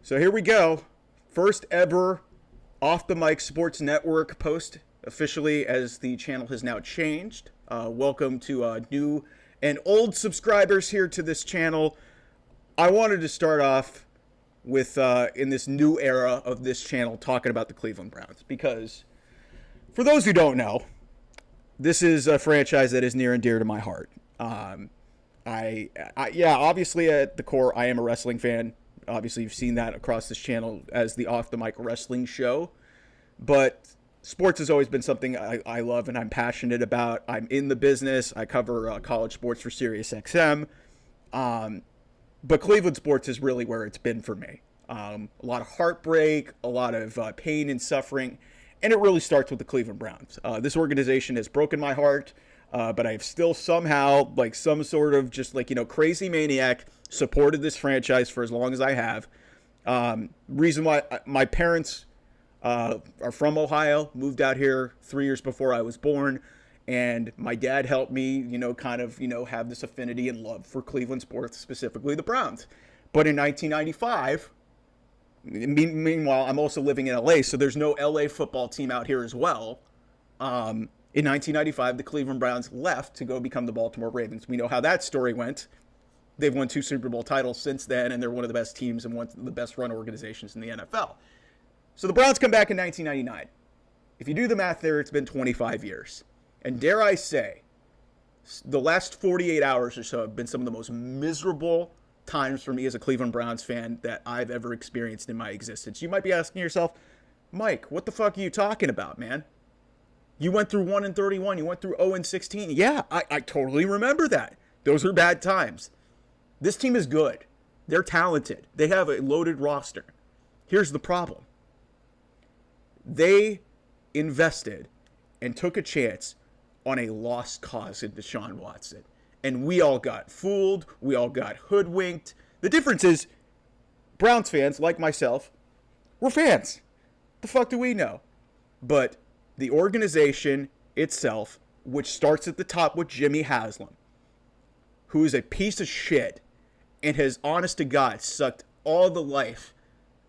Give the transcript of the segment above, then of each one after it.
So here we go. First ever Off the Mic Sports Network post, officially, as the channel has now changed. Welcome to new and old subscribers here to this channel. I wanted to start off with, in this new era of this channel, talking about the Cleveland Browns. Because, for those who don't know, this is a franchise that is near and dear to my heart. Obviously at the core, I am a wrestling fan. Obviously, you've seen that across this channel as the Off the Mic Wrestling Show. But sports has always been something I love and I'm passionate about. I'm in the business. I cover college sports for SiriusXM. But Cleveland sports is really where it's been for me. A lot of heartbreak, a lot of pain and suffering. And it really starts with the Cleveland Browns. This organization has broken my heart. But I've still somehow, like some sort of just like, crazy maniac, supported this franchise for as long as I have. Reason why my parents are from Ohio, moved out here 3 years before I was born. And my dad helped me, have this affinity and love for Cleveland sports, specifically the Browns. But in 1995, meanwhile, I'm also living in LA, so there's no LA football team out here as well. In 1995, the Cleveland Browns left to go become the Baltimore Ravens. We know how that story went. They've won 2 Super Bowl titles since then, and they're one of the best teams and one of the best run organizations in the NFL. So the Browns come back in 1999. If you do the math there, it's been 25 years. And dare I say, the last 48 hours or so have been some of the most miserable times for me as a Cleveland Browns fan that I've ever experienced in my existence. You might be asking yourself, Mike, what the fuck are you talking about, man? You went through 1-31. You went through 0-16. Yeah, I totally remember that. Those are bad times. This team is good. They're talented. They have a loaded roster. Here's the problem. They invested and took a chance on a lost cause in Deshaun Watson. And we all got fooled. We all got hoodwinked. The difference is, Browns fans, like myself, we're fans. The fuck do we know? But the organization itself, which starts at the top with Jimmy Haslam, who is a piece of shit and has, honest to God, sucked all the life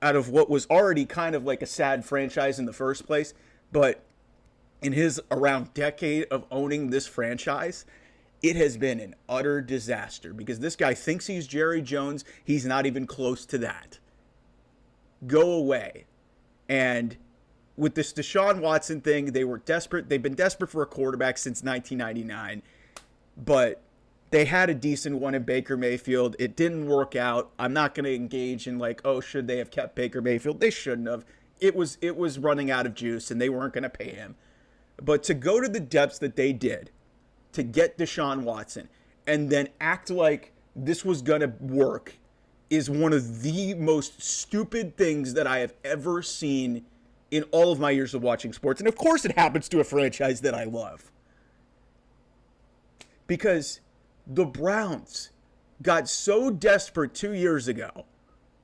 out of what was already kind of like a sad franchise in the first place. But in his around decade of owning this franchise, it has been an utter disaster because this guy thinks he's Jerry Jones. He's not even close to that. Go away. And with this Deshaun Watson thing, they were desperate. They've been desperate for a quarterback since 1999, but they had a decent one in Baker Mayfield. It didn't work out. I'm not going to engage in should they have kept Baker Mayfield? They shouldn't have. It was running out of juice, and they weren't going to pay him. But to go to the depths that they did to get Deshaun Watson and then act like this was going to work is one of the most stupid things that I have ever seen in all of my years of watching sports. And of course it happens to a franchise that I love. Because the Browns got so desperate 2 years ago,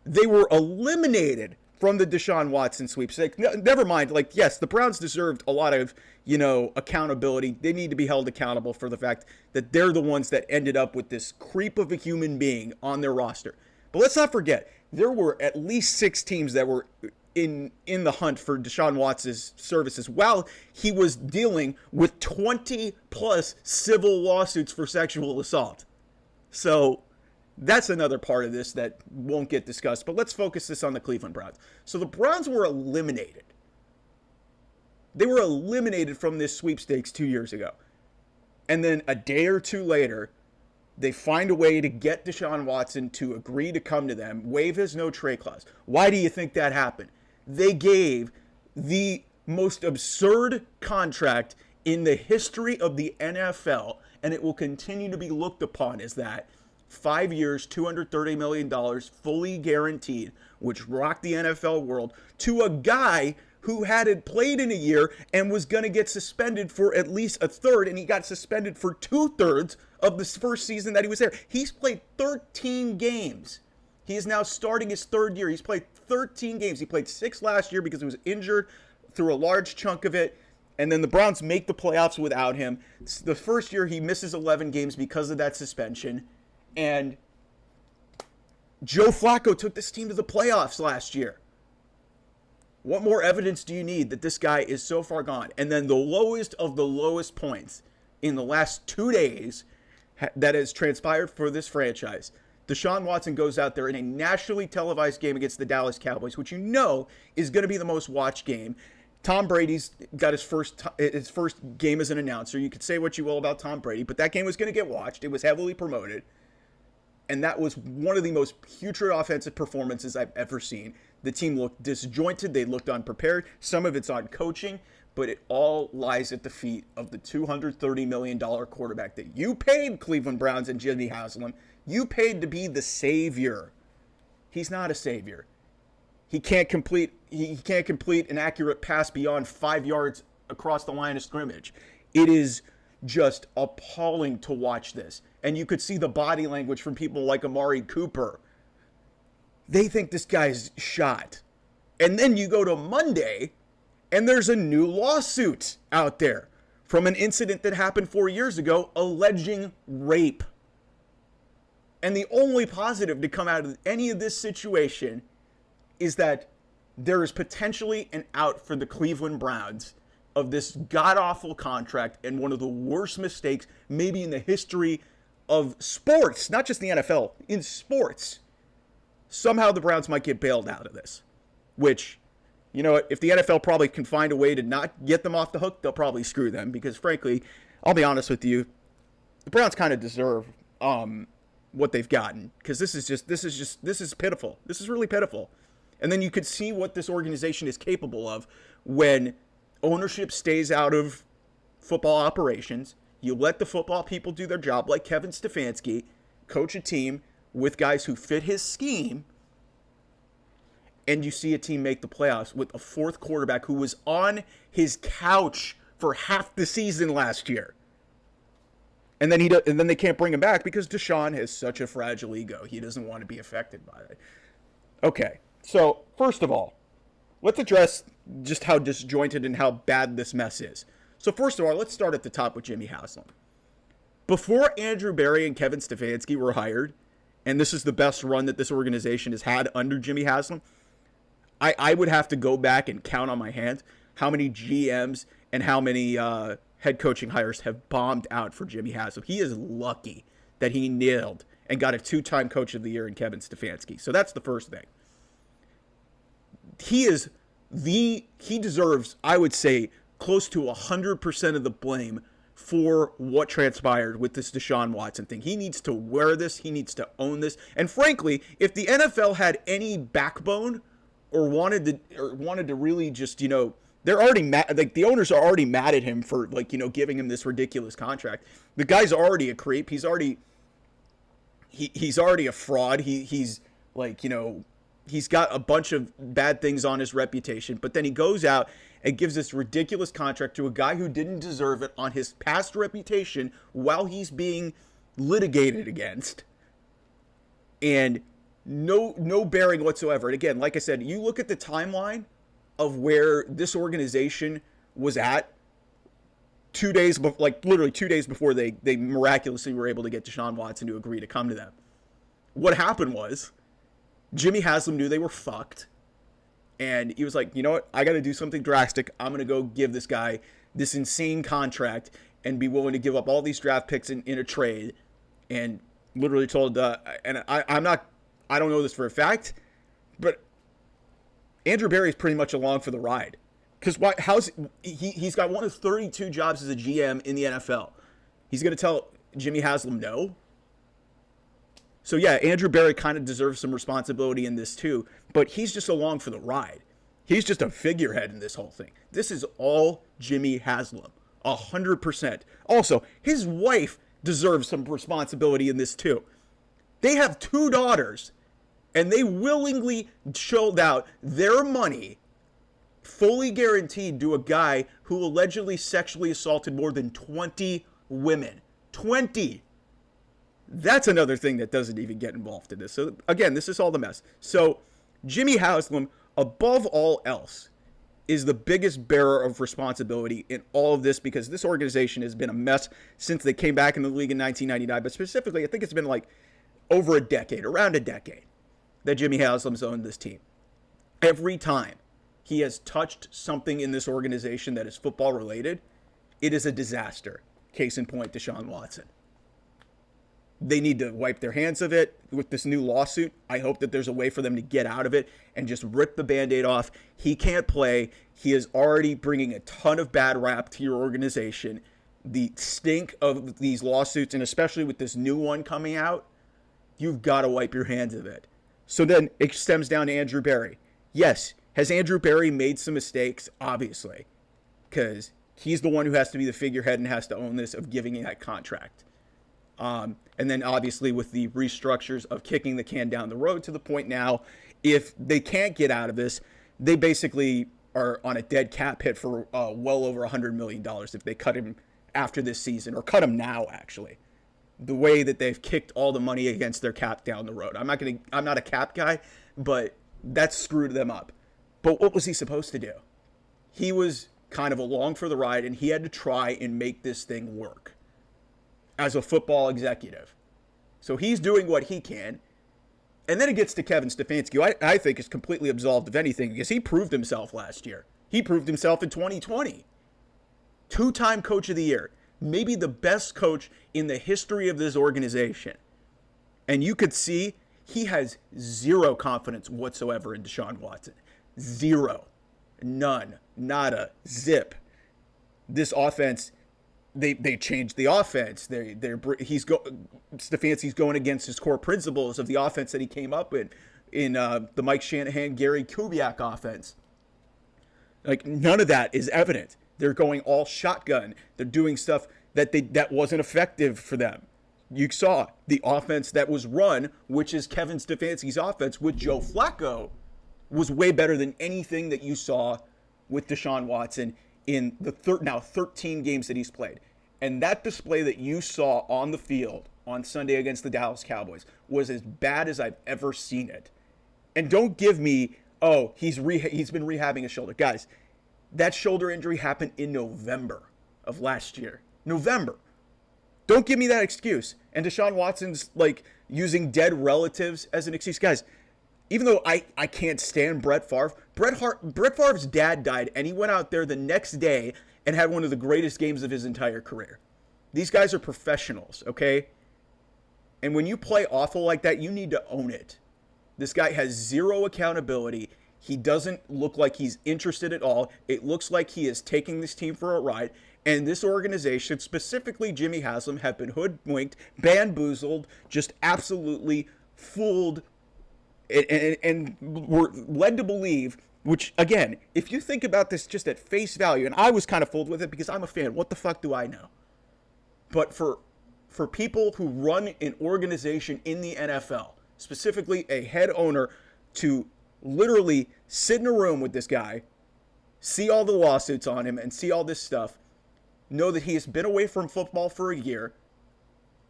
they were eliminated from the Deshaun Watson sweepstakes. Never mind, yes, the Browns deserved a lot of, accountability. They need to be held accountable for the fact that they're the ones that ended up with this creep of a human being on their roster. But let's not forget, there were at least 6 teams that were in the hunt for Deshaun Watson's services while he was dealing with 20 plus civil lawsuits for sexual assault. So that's another part of this that won't get discussed, but let's focus this on the Cleveland Browns. So the Browns were eliminated. They were eliminated from this sweepstakes 2 years ago. And then a day or two later, they find a way to get Deshaun Watson to agree to come to them, waive his no-trade clause. Why do you think that happened? They gave the most absurd contract in the history of the NFL, and it will continue to be looked upon as that. 5 years, $230 million, fully guaranteed, which rocked the NFL world, to a guy who hadn't played in a year and was going to get suspended for at least a third, and he got suspended for 2/3 of the first season that he was there. He's played 13 games. He is now starting his 3rd year. He's played 13 games. He played 6 last year because he was injured through a large chunk of it. And then the Browns make the playoffs without him. The first year he misses 11 games because of that suspension. And Joe Flacco took this team to the playoffs last year. What more evidence do you need that this guy is so far gone? And then the lowest of the lowest points in the last 2 days that has transpired for this franchise. Deshaun Watson goes out there in a nationally televised game against the Dallas Cowboys, which you know is going to be the most watched game. Tom Brady's got his first game as an announcer. You could say what you will about Tom Brady, but that game was going to get watched. It was heavily promoted. And that was one of the most putrid offensive performances I've ever seen. The team looked disjointed. They looked unprepared. Some of it's on coaching, but it all lies at the feet of the $230 million quarterback that you paid, Cleveland Browns and Jimmy Haslam. You paid to be the savior. He's not a savior. He can't complete an accurate pass beyond 5 yards across the line of scrimmage. It is just appalling to watch this. And you could see the body language from people like Amari Cooper. They think this guy's shot. And then you go to Monday, and there's a new lawsuit out there from an incident that happened 4 years ago alleging rape. And the only positive to come out of any of this situation is that there is potentially an out for the Cleveland Browns of this god-awful contract and one of the worst mistakes maybe in the history of sports, not just the NFL, in sports. Somehow the Browns might get bailed out of this, which, you know, if the NFL probably can find a way to not get them off the hook, they'll probably screw them because, frankly, I'll be honest with you, the Browns kind of deserve what they've gotten because this is pitiful. This is really pitiful. And then you could see what this organization is capable of when ownership stays out of football operations. You let the football people do their job like Kevin Stefanski, coach a team with guys who fit his scheme, and you see a team make the playoffs with a fourth quarterback who was on his couch for half the season last year. And then they can't bring him back because Deshaun has such a fragile ego. He doesn't want to be affected by it. Okay, so first of all, let's address just how disjointed and how bad this mess is. So first of all, let's start at the top with Jimmy Haslam. Before Andrew Berry and Kevin Stefanski were hired, and this is the best run that this organization has had under Jimmy Haslam, I would have to go back and count on my hands how many GMs and how many head coaching hires have bombed out for Jimmy Haslam. He is lucky that he nailed and got a 2-time Coach of the Year in Kevin Stefanski. So that's the first thing. He deserves, I would say, close to 100% of the blame for what transpired with this Deshaun Watson thing. He needs to wear this. He needs to own this. And frankly, if the NFL had any backbone or wanted to really just, you know, they're already mad. Like, the owners are already mad at him for, like, you know, giving him this ridiculous contract. The guy's already a creep. He's already a fraud. He's like, you know, he's got a bunch of bad things on his reputation, but then he goes out and gives this ridiculous contract to a guy who didn't deserve it on his past reputation while he's being litigated against. And no bearing whatsoever. And again, like I said, you look at the timeline of where this organization was at 2 days, like literally 2 days before they miraculously were able to get Deshaun Watson to agree to come to them. What happened was Jimmy Haslam knew they were fucked. And he was like, you know what? I got to do something drastic. I'm going to go give this guy this insane contract and be willing to give up all these draft picks in a trade. And literally told, and I don't know this for a fact, but Andrew Berry is pretty much along for the ride. Because he's got one of 32 jobs as a GM in the NFL. He's going to tell Jimmy Haslam no? So yeah, Andrew Berry kind of deserves some responsibility in this too, but he's just along for the ride. He's just a figurehead in this whole thing. This is all Jimmy Haslam, 100%. Also, his wife deserves some responsibility in this too. They have 2 daughters, and they willingly shelled out their money, fully guaranteed, to a guy who allegedly sexually assaulted more than 20 women. 20! That's another thing that doesn't even get involved in this. So again, this is all the mess. So Jimmy Haslam, above all else, is the biggest bearer of responsibility in all of this because this organization has been a mess since they came back in the league in 1999. But specifically, I think it's been like over a decade, around a decade. that Jimmy Haslam's owned this team. Every time he has touched something in this organization that is football related, it is a disaster. Case in point, Deshaun Watson. They need to wipe their hands of it with this new lawsuit. I hope that there's a way for them to get out of it and just rip the Band-Aid off. He can't play. He is already bringing a ton of bad rap to your organization. The stink of these lawsuits, and especially with this new one coming out, you've got to wipe your hands of it. So then it stems down to Andrew Berry. Yes, has Andrew Berry made some mistakes? Obviously, because he's the one who has to be the figurehead and has to own this of giving that contract. And then obviously with the restructures of kicking the can down the road to the point now, if they can't get out of this, they basically are on a dead cap hit for well over $100 million if they cut him after this season, or cut him now, actually. The way that they've kicked all the money against their cap down the road. I'm not a cap guy, but that's screwed them up. But what was he supposed to do? He was kind of along for the ride, and he had to try and make this thing work as a football executive. So he's doing what he can. And then it gets to Kevin Stefanski, who I think is completely absolved of anything because he proved himself last year. He proved himself in 2020. Two-time coach of the year. Maybe the best coach in the history of this organization. And you could see he has zero confidence whatsoever in Deshaun Watson. Zero. None. Nada. Zip. This offense... They changed the offense. Stefanski's going against his core principles of the offense that he came up with in the Mike Shanahan, Gary Kubiak offense. Like, none of that is evident. They're going all shotgun. They're doing stuff that wasn't effective for them. You saw the offense that was run, which is Kevin Stefanski's offense with Joe Flacco, was way better than anything that you saw with Deshaun Watson in the now 13 games that he's played. And that display that you saw on the field on Sunday against the Dallas Cowboys was as bad as I've ever seen it. And don't give me, oh, he's been rehabbing a shoulder. Guys, that shoulder injury happened in November of last year. November. Don't give me that excuse. And Deshaun Watson's like using dead relatives as an excuse. Guys, even though I can't stand Brett Favre, Brett Favre's dad died, and he went out there the next day and had one of the greatest games of his entire career. These guys are professionals, okay? And when you play awful like that, you need to own it. This guy has zero accountability. He doesn't look like he's interested at all. It looks like he is taking this team for a ride. And this organization, specifically Jimmy Haslam, have been hoodwinked, bamboozled, just absolutely fooled, and were led to believe, which, again, if you think about this just at face value, and I was kind of fooled with it because I'm a fan, what the fuck do I know? But for people who run an organization in the NFL, specifically a head owner, to literally sit in a room with this guy, see all the lawsuits on him, and see all this stuff, know that he has been away from football for a year,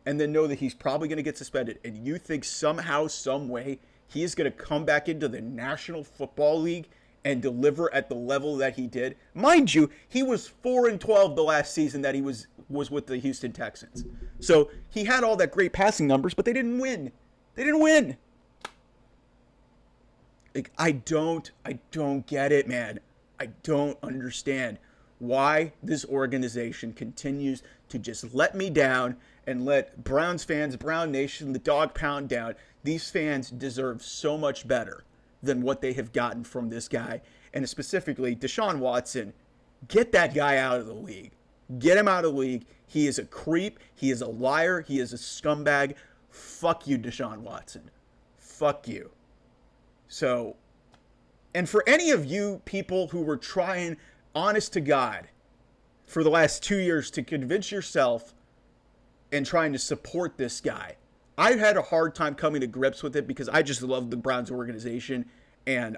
and then know that he's probably going to get suspended, and you think somehow, some way, he is going to come back into the National Football League and deliver at the level that he did. Mind you, he was 4-12 the last season that he was with the Houston Texans. So he had all that great passing numbers, but they didn't win. They didn't win. Like, I don't get it, man. I don't understand why this organization continues to just let me down and let Browns fans, Brown Nation, the dog pound down. These fans deserve so much better than what they have gotten from this guy. And specifically, Deshaun Watson, get that guy out of the league. Get him out of the league. He is a creep. He is a liar. He is a scumbag. Fuck you, Deshaun Watson. Fuck you. So, and for any of you people who were trying, honest to God, for the last 2 years to convince yourself and trying to support this guy, I've had a hard time coming to grips with it because I just love the Browns organization, and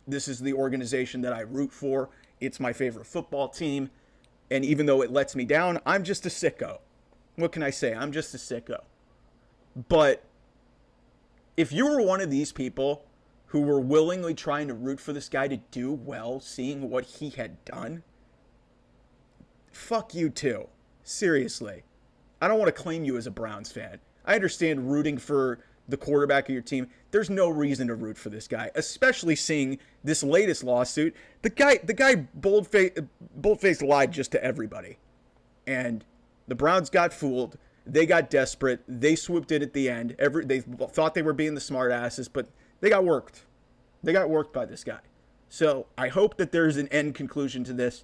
this is the organization that I root for. It's my favorite football team, and even though it lets me down, I'm just a sicko. What can I say? I'm just a sicko. But if you were one of these people who were willingly trying to root for this guy to do well, seeing what he had done, fuck you too. Seriously. I don't want to claim you as a Browns fan. I understand rooting for the quarterback of your team, there's no reason to root for this guy, especially seeing this latest lawsuit. The guy bold-faced lied just to everybody. And the Browns got fooled. They got desperate. They swooped in at the end. They thought they were being the smart asses, but they got worked. They got worked by this guy. So I hope that there's an end conclusion to this.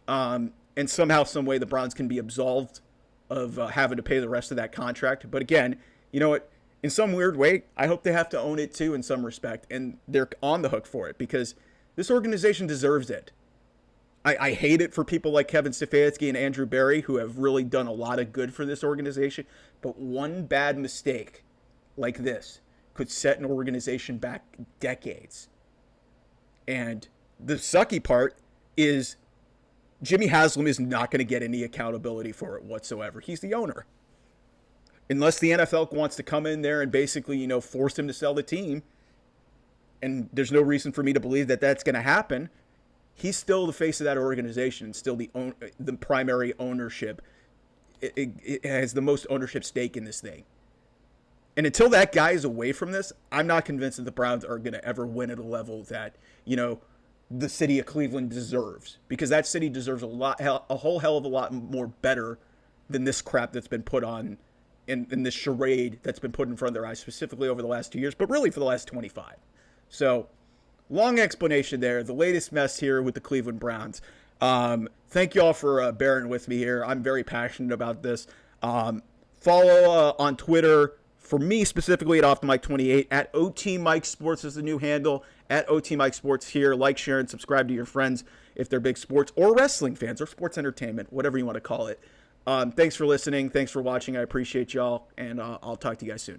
And somehow, some way, the Browns can be absolved of having to pay the rest of that contract. But again, you know what? In some weird way, I hope they have to own it too in some respect. And they're on the hook for it because this organization deserves it. I hate it for people like Kevin Stefanski and Andrew Berry, who have really done a lot of good for this organization. But one bad mistake like this could set an organization back decades. And the sucky part is Jimmy Haslam is not going to get any accountability for it whatsoever. He's the owner. Unless the NFL wants to come in there and basically, force him to sell the team, and there's no reason for me to believe that that's going to happen, he's still the face of that organization and still the primary ownership. It has the most ownership stake in this thing. And until that guy is away from this, I'm not convinced that the Browns are going to ever win at a level that, the city of Cleveland deserves. Because that city deserves a whole hell of a lot more better than this crap that's been put on in this charade that's been put in front of their eyes, specifically over the last 2 years, but really for the last 25. So, long explanation there. The latest mess here with the Cleveland Browns. Thank you all for bearing with me here. I'm very passionate about this. Follow on Twitter, for me specifically, at OffTheMic28. At OT Mike Sports is the new handle. At OT Mike Sports here. Like, share, and subscribe to your friends if they're big sports or wrestling fans or sports entertainment, whatever you want to call it. Thanks for listening. Thanks for watching. I appreciate y'all, and I'll talk to you guys soon.